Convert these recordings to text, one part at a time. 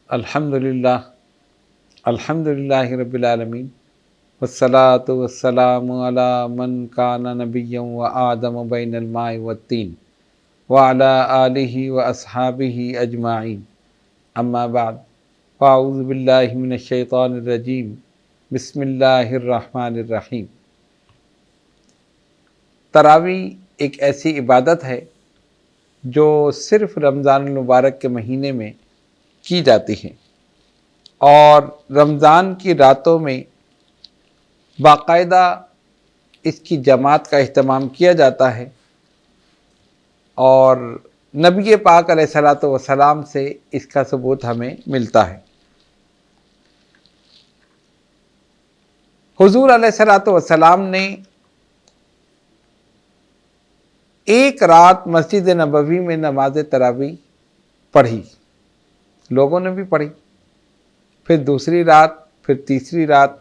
الحمدللہ رب العالمین والصلاة والسلام علی من کان نبیا و آدم بین الماء والطین وعلی آلہ و اصحابہ اجمعین اما بعد فاعوذ باللہ من الشیطان الرجیم بسم اللہ الرحمن الرحیم۔ تراویح ایک ایسی عبادت ہے جو صرف رمضان المبارک کے مہینے میں کی جاتی ہے اور رمضان کی راتوں میں باقاعدہ اس کی جماعت کا اہتمام کیا جاتا ہے، اور نبی پاک علیہ الصلوۃ والسلام سے اس کا ثبوت ہمیں ملتا ہے۔ حضور علیہ الصلوۃ والسلام نے ایک رات مسجد نبوی میں نماز تراویح پڑھی، لوگوں نے بھی پڑھی، پھر دوسری رات، پھر تیسری رات،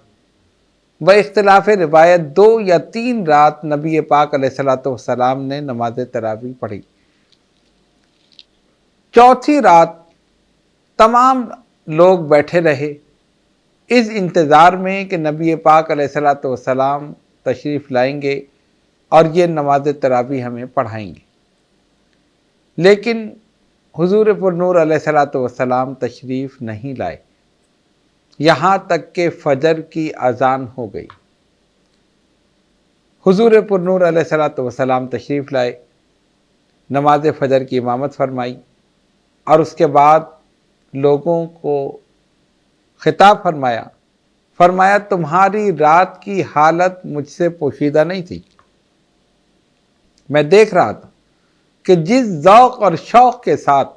و اختلاف روایت 2 یا 3 رات نبی پاک علیہ الصلوۃ والسلام نے نماز تراویح پڑھی۔ چوتھی رات تمام لوگ بیٹھے رہے اس انتظار میں کہ نبی پاک علیہ الصلوۃ والسلام تشریف لائیں گے اور یہ نماز تراویح ہمیں پڑھائیں گے، لیکن حضور پر نور علیہ الصلوۃ والسلام تشریف نہیں لائے، یہاں تک کہ فجر کی اذان ہو گئی۔ حضور پر نور علیہ الصلوۃ والسلام تشریف لائے، نماز فجر کی امامت فرمائی، اور اس کے بعد لوگوں کو خطاب فرمایا تمہاری رات کی حالت مجھ سے پوشیدہ نہیں تھی، میں دیکھ رہا تھا کہ جس ذوق اور شوق کے ساتھ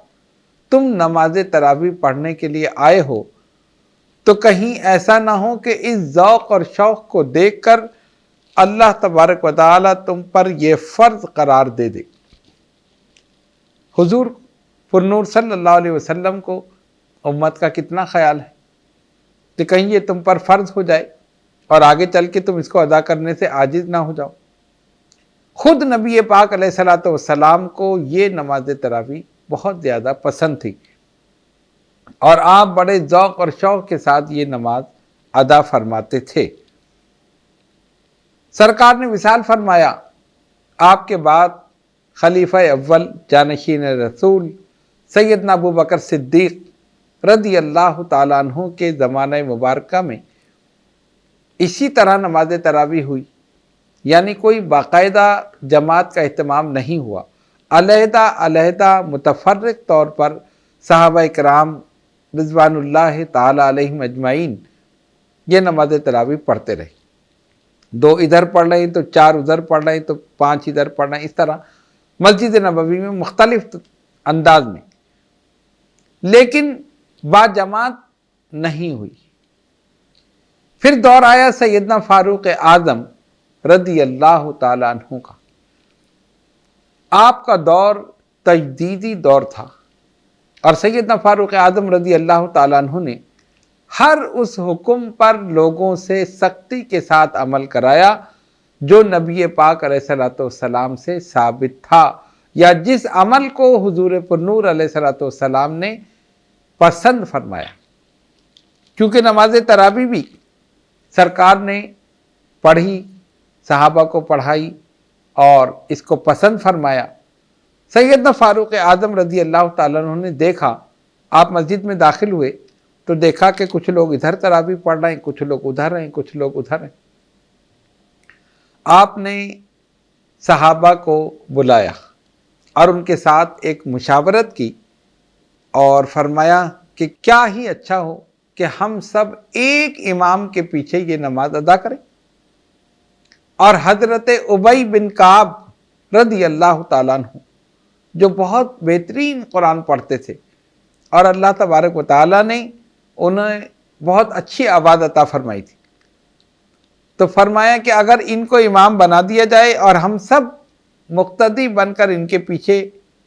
تم نماز تراویح پڑھنے کے لیے آئے ہو، تو کہیں ایسا نہ ہو کہ اس ذوق اور شوق کو دیکھ کر اللہ تبارک و تعالی تم پر یہ فرض قرار دے دے۔ حضور پر نور صلی اللہ علیہ وسلم کو امت کا کتنا خیال ہے کہ کہیں یہ تم پر فرض ہو جائے اور آگے چل کے تم اس کو ادا کرنے سے عاجز نہ ہو جاؤ۔ خود نبی پاک علیہ الصلوۃ والسلام کو یہ نماز تراویح بہت زیادہ پسند تھی، اور آپ بڑے ذوق اور شوق کے ساتھ یہ نماز ادا فرماتے تھے۔ سرکار نے وصال فرمایا، آپ کے بعد خلیفہ اول جانشین رسول سیدنا ابو بکر صدیق رضی اللہ تعالیٰ عنہ کے زمانہ مبارکہ میں اسی طرح نماز تراویح ہوئی، یعنی کوئی باقاعدہ جماعت کا اہتمام نہیں ہوا، علیحدہ متفرق طور پر صحابہ کرام رضوان اللہ تعالی علیہم اجمعین یہ نماز تراویح پڑھتے رہے، 2 ادھر پڑھ رہے ہیں تو 4 ادھر پڑھ رہے ہیں تو 5 ادھر پڑھ رہے ہیں، اس طرح مسجد نبوی میں مختلف انداز میں، لیکن با جماعت نہیں ہوئی۔ پھر دور آیا سیدنا فاروق اعظم رضی اللہ تعالی عنہ کا۔ آپ کا دور تجدیدی دور تھا، اور سیدنا فاروق اعظم رضی اللہ تعالی عنہ نے ہر اس حکم پر لوگوں سے سختی کے ساتھ عمل کرایا جو نبی پاک علیہ الصلوۃ والسلام سے ثابت تھا، یا جس عمل کو حضور پر نور علیہ الصلوۃ والسلام نے پسند فرمایا۔ کیونکہ نماز تراویح بھی سرکار نے پڑھی، صحابہ کو پڑھائی اور اس کو پسند فرمایا۔ سیدنا فاروق اعظم رضی اللہ تعالیٰ عنہ نے دیکھا، آپ مسجد میں داخل ہوئے تو دیکھا کہ کچھ لوگ ادھر تراویح پڑھ رہے ہیں، کچھ لوگ ادھر ہیں، کچھ لوگ ادھر ہیں۔ آپ نے صحابہ کو بلایا اور ان کے ساتھ ایک مشاورت کی اور فرمایا کہ کیا ہی اچھا ہو کہ ہم سب ایک امام کے پیچھے یہ نماز ادا کریں۔ اور حضرت ابی بن کعب رضی اللہ تعالیٰ عنہ جو بہت بہترین قرآن پڑھتے تھے، اور اللہ تبارک و تعالیٰ نے انہیں بہت اچھی آواز عطا فرمائی تھی، تو فرمایا کہ اگر ان کو امام بنا دیا جائے اور ہم سب مقتدی بن کر ان کے پیچھے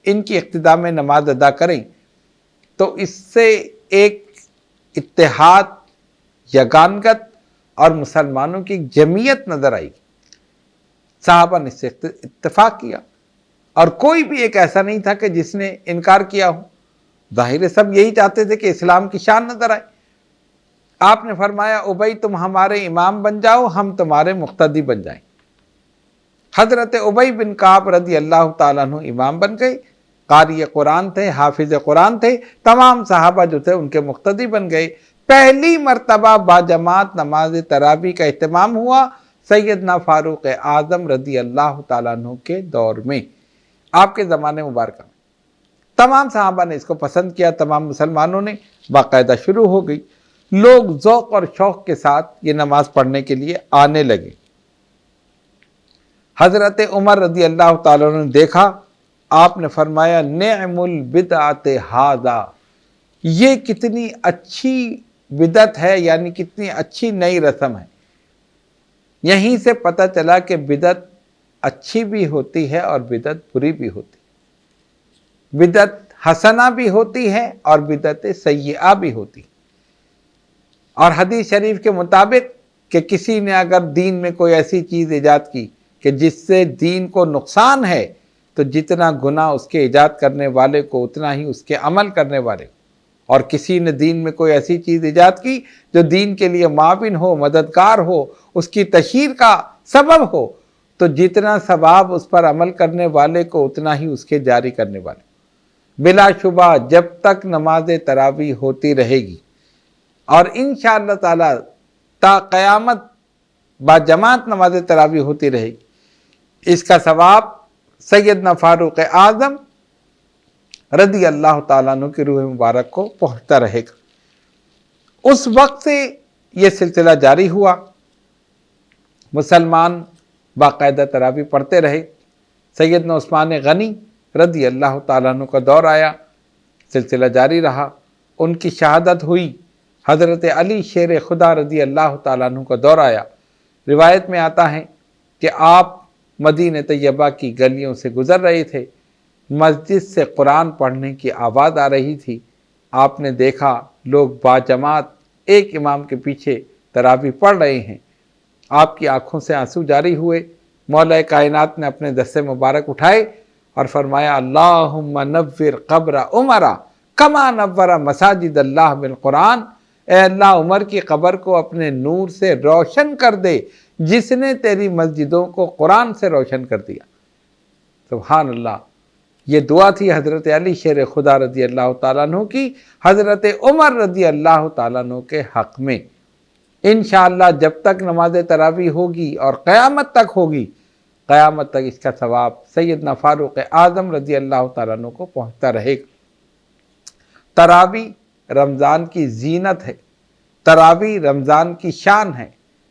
ان کی اقتداء میں نماز ادا کریں تو اس سے ایک اتحاد، یگانگت اور مسلمانوں کی جمعیت نظر آئی۔ صحابہ نے اس سے اتفاق کیا، اور کوئی بھی ایک ایسا نہیں تھا کہ جس نے انکار کیا ہو۔ ظاہر ہے سب یہی چاہتے تھے کہ اسلام کی شان نظر آئے۔ آپ نے فرمایا ابی تم ہمارے امام بن جاؤ، ہم تمہارے مقتدی بن جائیں۔ حضرت ابی بن کعب رضی اللہ تعالیٰ عنہ امام بن گئے، قاری قرآن تھے، حافظ قرآن تھے، تمام صحابہ جو تھے ان کے مقتدی بن گئے۔ پہلی مرتبہ باجماعت نماز تراویح کا اہتمام ہوا سیدنا فاروق اعظم رضی اللہ تعالیٰ عنہ کے دور میں، آپ کے زمانے مبارکہ میں۔ تمام صحابہ نے اس کو پسند کیا، تمام مسلمانوں نے، باقاعدہ شروع ہو گئی، لوگ ذوق اور شوق کے ساتھ یہ نماز پڑھنے کے لیے آنے لگے۔ حضرت عمر رضی اللہ تعالیٰ عنہ نے دیکھا، آپ نے فرمایا نعم البدعۃ ھذا، یہ کتنی اچھی بدعت ہے، یعنی کتنی اچھی نئی رسم ہے۔ یہیں سے پتہ چلا کہ بدعت اچھی بھی ہوتی ہے اور بدعت بری بھی ہوتی ہے، بدعت حسنہ بھی ہوتی ہے اور بدعت سیئہ بھی ہوتی ہے۔ اور حدیث شریف کے مطابق کہ کسی نے اگر دین میں کوئی ایسی چیز ایجاد کی کہ جس سے دین کو نقصان ہے، تو جتنا گناہ اس کے ایجاد کرنے والے کو اتنا ہی اس کے عمل کرنے والے کو۔ اور کسی نے دین میں کوئی ایسی چیز ایجاد کی جو دین کے لیے معاون ہو، مددگار ہو، اس کی تشہیر کا سبب ہو، تو جتنا ثواب اس پر عمل کرنے والے کو اتنا ہی اس کے جاری کرنے والے کو۔ بلا شبہ جب تک نماز تراویح ہوتی رہے گی اور انشاءاللہ تعالی تا قیامت باجماعت نماز تراویح ہوتی رہے گی، اس کا ثواب سیدنا فاروق اعظم رضی اللہ تعالیٰ عنہ کی روح مبارک کو پہنچتا رہے گا۔ اس وقت سے یہ سلسلہ جاری ہوا، مسلمان باقاعدہ تراویح پڑھتے رہے۔ سیدنا عثمان غنی رضی اللہ تعالیٰ عنہ کا دور آیا، سلسلہ جاری رہا، ان کی شہادت ہوئی۔ حضرت علی شیر خدا رضی اللہ تعالیٰ عنہ کا دور آیا۔ روایت میں آتا ہے کہ آپ مدینہ طیبہ کی گلیوں سے گزر رہے تھے، مسجد سے قرآن پڑھنے کی آواز آ رہی تھی۔ آپ نے دیکھا لوگ باجماعت ایک امام کے پیچھے تراویح پڑھ رہے ہیں۔ آپ کی آنکھوں سے آنسو جاری ہوئے۔ مولا کائنات نے اپنے دست مبارک اٹھائے اور فرمایا اللہم نور قبر عمر کما نور مساجد اللہ بالقرآن، اے اللہ عمر کی قبر کو اپنے نور سے روشن کر دے جس نے تیری مسجدوں کو قرآن سے روشن کر دیا۔ سبحان اللہ، یہ دعا تھی حضرت علی شیر خدا رضی اللہ تعالیٰ عنہ کی حضرت عمر رضی اللہ تعالیٰ عنہ کے حق میں۔ انشاءاللہ جب تک نماز تراویح ہوگی اور قیامت تک ہوگی، قیامت تک اس کا ثواب سیدنا فاروق اعظم رضی اللہ تعالیٰ عنہ کو پہنچتا رہے گا۔ تراویح رمضان کی زینت ہے، تراویح رمضان کی شان ہے،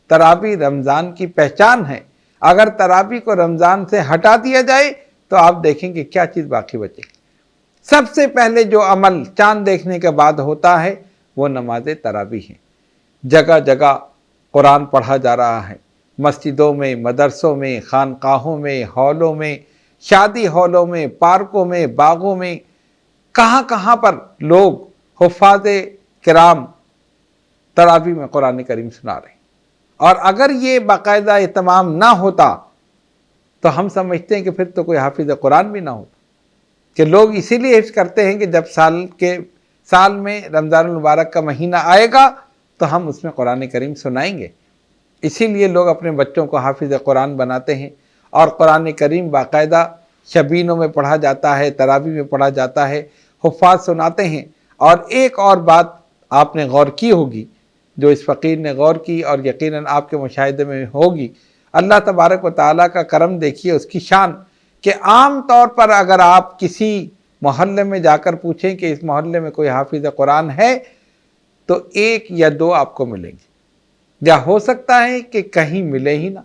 تراویح رمضان کی پہچان ہے۔ اگر تراویح کو رمضان سے ہٹا دیا جائے تو آپ دیکھیں کہ کیا چیز باقی بچے گی۔ سب سے پہلے جو عمل چاند دیکھنے کے بعد ہوتا ہے وہ نماز تراویح ہے۔ جگہ جگہ قرآن پڑھا جا رہا ہے، مسجدوں میں، مدرسوں میں، خانقاہوں میں، ہالوں میں، شادی ہالوں میں، پارکوں میں، باغوں میں، کہاں کہاں پر لوگ حفاظ کرام تراویح میں قرآن کریم سنا رہے ہیں۔ اور اگر یہ باقاعدہ اہتمام نہ ہوتا تو ہم سمجھتے ہیں کہ پھر تو کوئی حافظ قرآن بھی نہ ہوتا، کہ لوگ اسی لیے حفظ کرتے ہیں کہ جب سال میں رمضان المبارک کا مہینہ آئے گا تو ہم اس میں قرآن کریم سنائیں گے۔ اسی لیے لوگ اپنے بچوں کو حافظ قرآن بناتے ہیں، اور قرآن کریم باقاعدہ شبینوں میں پڑھا جاتا ہے، تراویح میں پڑھا جاتا ہے، حفاظ سناتے ہیں۔ اور ایک اور بات آپ نے غور کی ہوگی، جو اس فقیر نے غور کی اور یقیناً آپ کے مشاہدے میں ہوگی، اللہ تبارک و تعالیٰ کا کرم دیکھیے، اس کی شان، کہ عام طور پر اگر آپ کسی محلے میں جا کر پوچھیں کہ اس محلے میں کوئی حافظ قرآن ہے تو 1 یا 2 آپ کو ملیں گے، یا ہو سکتا ہے کہ کہیں ملے ہی نہ،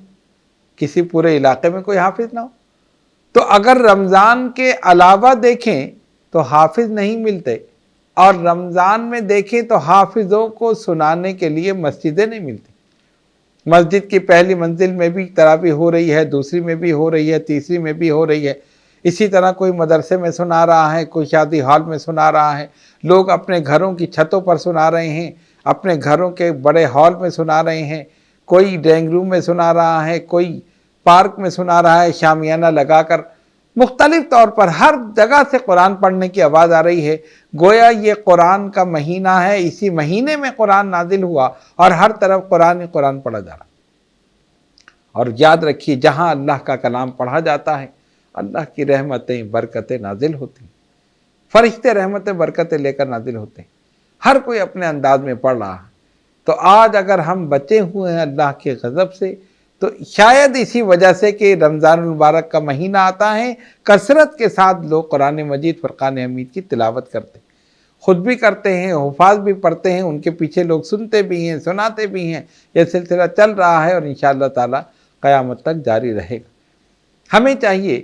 کسی پورے علاقے میں کوئی حافظ نہ ہو۔ تو اگر رمضان کے علاوہ دیکھیں تو حافظ نہیں ملتے، اور رمضان میں دیکھیں تو حافظوں کو سنانے کے لیے مسجدیں نہیں ملتی۔ مسجد کی پہلی منزل میں بھی تراویح ہو رہی ہے، دوسری میں بھی ہو رہی ہے، تیسری میں بھی ہو رہی ہے، اسی طرح کوئی مدرسے میں سنا رہا ہے، کوئی شادی ہال میں سنا رہا ہے، لوگ اپنے گھروں کی چھتوں پر سنا رہے ہیں، اپنے گھروں کے بڑے ہال میں سنا رہے ہیں، کوئی ڈرائنگ روم میں سنا رہا ہے، کوئی پارک میں سنا رہا ہے شامیانہ لگا کر۔ مختلف طور پر ہر جگہ سے قرآن پڑھنے کی آواز آ رہی ہے، گویا یہ قرآن کا مہینہ ہے، اسی مہینے میں قرآن نازل ہوا اور ہر طرف قرآن ہی قرآن پڑھا جا رہا۔ اور یاد رکھیے، جہاں اللہ کا کلام پڑھا جاتا ہے اللہ کی رحمتیں برکتیں نازل ہوتی ہیں، فرشتے رحمتیں برکتیں لے کر نازل ہوتے ہیں، ہر کوئی اپنے انداز میں پڑھ رہا ہے۔ تو آج اگر ہم بچے ہوئے ہیں اللہ کے غضب سے تو شاید اسی وجہ سے کہ رمضان المبارک کا مہینہ آتا ہے، کثرت کے ساتھ لوگ قرآن مجید فرقان حمید کی تلاوت کرتے ہیں، خود بھی کرتے ہیں، حفاظ بھی پڑھتے ہیں، ان کے پیچھے لوگ سنتے بھی ہیں، سناتے بھی ہیں۔ یہ سلسلہ چل رہا ہے اور انشاءاللہ تعالی قیامت تک جاری رہے گا۔ ہمیں چاہیے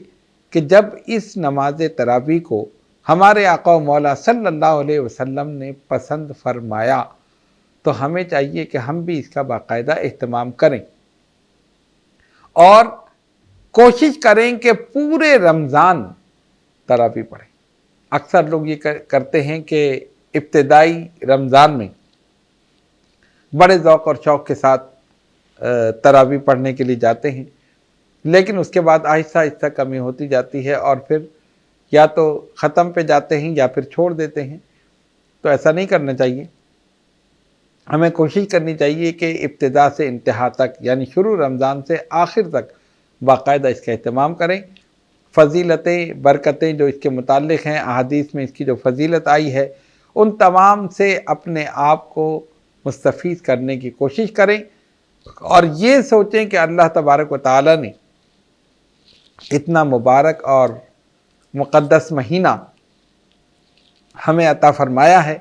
کہ جب اس نماز تراویح کو ہمارے آقا و مولا صلی اللہ علیہ وسلم نے پسند فرمایا تو ہمیں چاہیے کہ ہم بھی اس کا باقاعدہ اہتمام کریں اور کوشش کریں کہ پورے رمضان تراویح پڑھیں۔ اکثر لوگ یہ کرتے ہیں کہ ابتدائی رمضان میں بڑے ذوق اور شوق کے ساتھ تراویح پڑھنے کے لیے جاتے ہیں، لیکن اس کے بعد آہستہ آہستہ کمی ہوتی جاتی ہے اور پھر یا تو ختم پہ جاتے ہیں یا پھر چھوڑ دیتے ہیں۔ تو ایسا نہیں کرنا چاہیے، ہمیں کوشش کرنی چاہیے کہ ابتدا سے انتہا تک، یعنی شروع رمضان سے آخر تک باقاعدہ اس کا اہتمام کریں۔ فضیلتیں برکتیں جو اس کے متعلق ہیں، احادیث میں اس کی جو فضیلت آئی ہے، ان تمام سے اپنے آپ کو مستفید کرنے کی کوشش کریں اور یہ سوچیں کہ اللہ تبارک و تعالی نے اتنا مبارک اور مقدس مہینہ ہمیں عطا فرمایا ہے،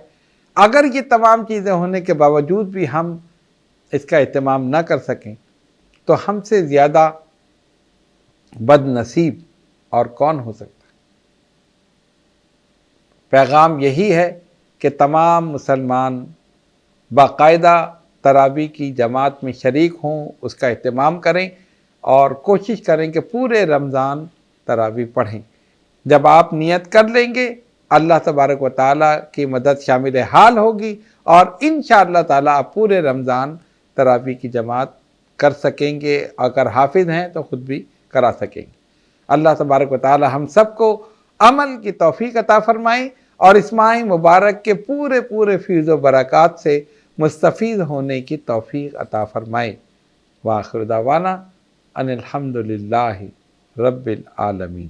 اگر یہ تمام چیزیں ہونے کے باوجود بھی ہم اس کا اہتمام نہ کر سکیں تو ہم سے زیادہ بد نصیب اور کون ہو سکتا ہے۔ پیغام یہی ہے کہ تمام مسلمان باقاعدہ تراویح کی جماعت میں شریک ہوں، اس کا اہتمام کریں اور کوشش کریں کہ پورے رمضان تراویح پڑھیں۔ جب آپ نیت کر لیں گے اللہ تبارک و تعالیٰ کی مدد شامل حال ہوگی اور انشاءاللہ تعالیٰ آپ پورے رمضان تراویح کی جماعت کر سکیں گے، اگر حافظ ہیں تو خود بھی کرا سکیں گے۔ اللہ تبارک و تعالیٰ ہم سب کو عمل کی توفیق عطا فرمائیں اور اس ماہ مبارک کے پورے فیض و برکات سے مستفید ہونے کی توفیق عطا فرمائے۔ وآخر دعوانا ان الحمدللہ رب العالمین۔